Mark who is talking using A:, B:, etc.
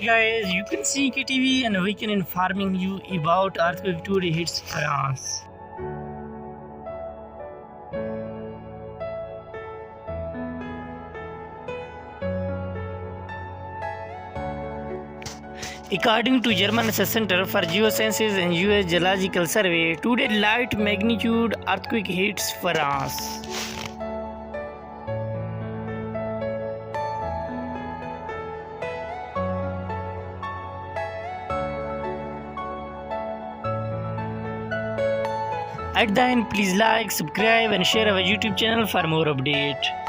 A: Hey guys, you can see KTV and we can informing you about earthquake today hits France. According to German Center for Geosciences and US Geological Survey, today light magnitude earthquake hits France. At the end, please like, subscribe and share our YouTube channel for more update.